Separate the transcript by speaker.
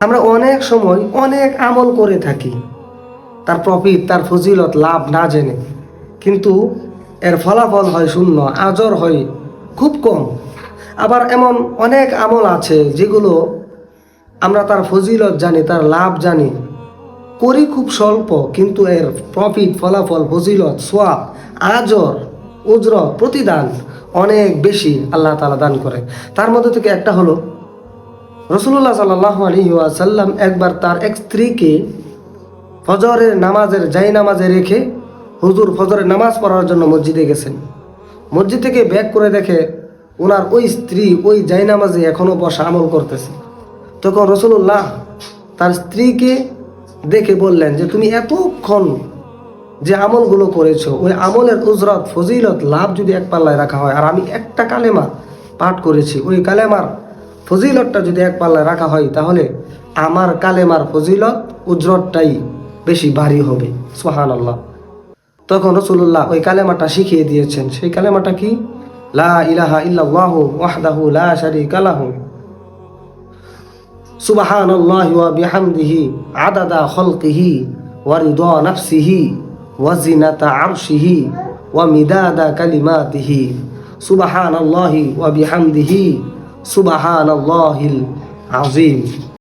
Speaker 1: আমরা অনেক সময় অনেক আমল করে থাকি তার প্রফিট, তার ফজিলত, লাভ না জেনে, কিন্তু এর ফলাফল হয় শূন্য, আজর হয় খুব কম। আবার এমন অনেক আমল আছে যেগুলো আমরা তার ফজিলত জানি, তার লাভ জানি, করি খুব স্বল্প, কিন্তু এর প্রফিট, ফলাফল, ফজিলত, সোয়াব, আজর, উজরত, প্রতিদান অনেক বেশি আল্লাহ তাআলা দান করে। তার মধ্যে থেকে একটা হলো রাসূলুল্লাহ সাল্লাল্লাহু আলাইহি ওয়াসাল্লাম একবার তার এক স্ত্রীকে ফজরের নামাজের নামাজে রেখে হুজুর ফজরের নামাজ পড়ার জন্য মসজিদে গেছেন। মসজিদ থেকে ব্যাক করে দেখে ওনার ওই স্ত্রী ওই নামাজে এখনো বসা আমল করতেছে। তখন রাসূলুল্লাহ তার স্ত্রীকে দেখে বললেন যে তুমি এতক্ষণ যে আমলগুলো করেছো, ওই আমলের উজরত, ফজিলত, লাভ যদি এক পাল্লায় রাখা হয়, আর আমি একটা কালেমা পাঠ করেছি, ওই কালেমার ফজিলতটা যদি এক পাল্লায় রাখা হয়, তাহলে আমার কালেমার ফজিলত, উজরতটাই বেশি ভারী হবে। সুবহানাল্লাহ। তখন রাসূলুল্লাহ ওই কালেমাটা শিখিয়ে দিয়েছেন। সেই কালেমাটা কি? লা ইলাহা ইল্লাল্লাহু ওয়াহদাহু লা শারীকা লাহু সুবহানাল্লাহি ওয়া বিহামদিহি আদাদা খালকিহি ওয়া রিদা নাফসিহি ওয়া জিনাতা আরশিহি ওয়া মিদাদা কালিমাতিহি সুবহানাল্লাহি ওয়া বিহামদিহি সুবহানাল্লাহিল আযীম।